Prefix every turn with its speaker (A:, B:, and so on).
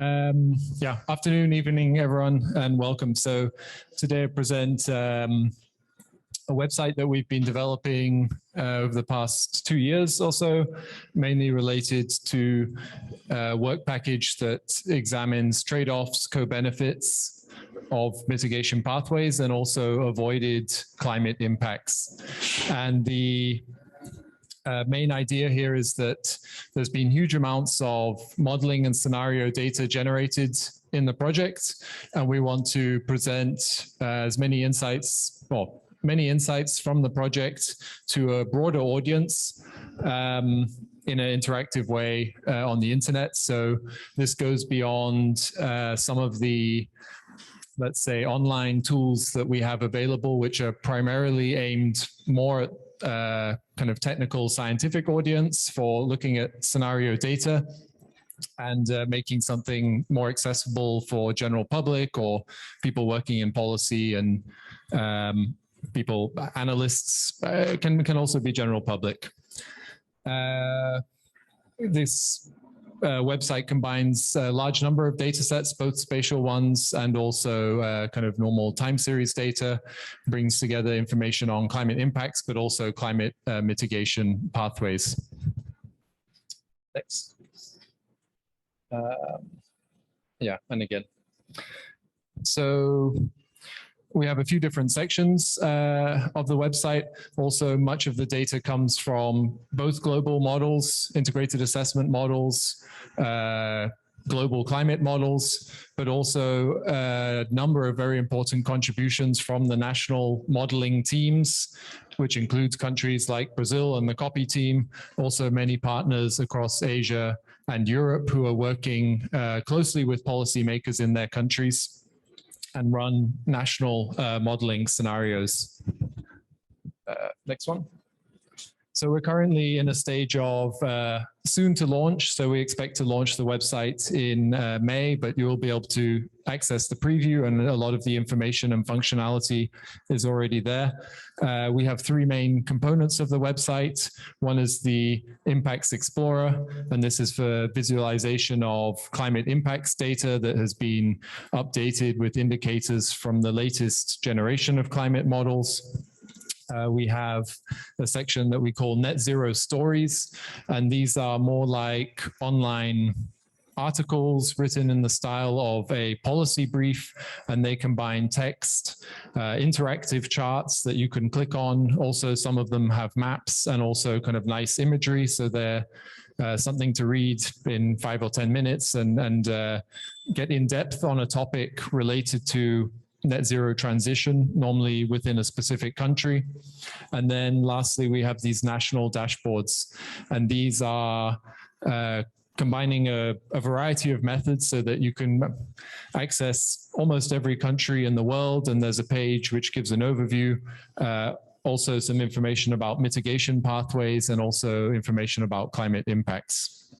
A: Yeah, afternoon, evening, everyone, and welcome. So today I present a website that we've been developing over the past 2 years or so, mainly related to a work package that examines trade-offs, co-benefits of mitigation pathways, and also avoided climate impacts. And the main idea here is that there's been huge amounts of modeling and scenario data generated in the project, and we want to present as many insights, well, many insights from the project to a broader audience in an interactive way on the internet. So this goes beyond some of the, let's say, online tools that we have available, which are primarily aimed more at kind of technical scientific audience for looking at scenario data and making something more accessible for general public or people working in policy, and people, analysts, can also be general public. This website combines a large number of data sets, both spatial ones and also kind of normal time series data, brings together information on climate impacts, but also climate mitigation pathways. Next. Yeah, and again. So we have a few different sections of the website. Also, much of the data comes from both global models, integrated assessment models, global climate models, but also a number of very important contributions from the national modeling teams, which includes countries like Brazil and the COPY team, also many partners across Asia and Europe who are working closely with policymakers in their countries and run national modeling scenarios. Next one. So we're currently in a stage of soon to launch. So we expect to launch the website in May, but you will be able to access the preview, and a lot of the information and functionality is already there. We have three main components of the website. One is the Impacts Explorer, and this is for visualization of climate impacts data that has been updated with indicators from the latest generation of climate models. We have a section that we call Net Zero Stories, and these are more like online articles written in the style of a policy brief, and they combine text, interactive charts that you can click on. Also, some of them have maps and also kind of nice imagery, so they're something to read in 5 or 10 minutes and get in depth on a topic related to net zero transition, normally within a specific country. And then lastly, we have these national dashboards, and these are combining a variety of methods so that you can access almost every country in the world, and there's a page which gives an overview, also some information about mitigation pathways, and also information about climate impacts.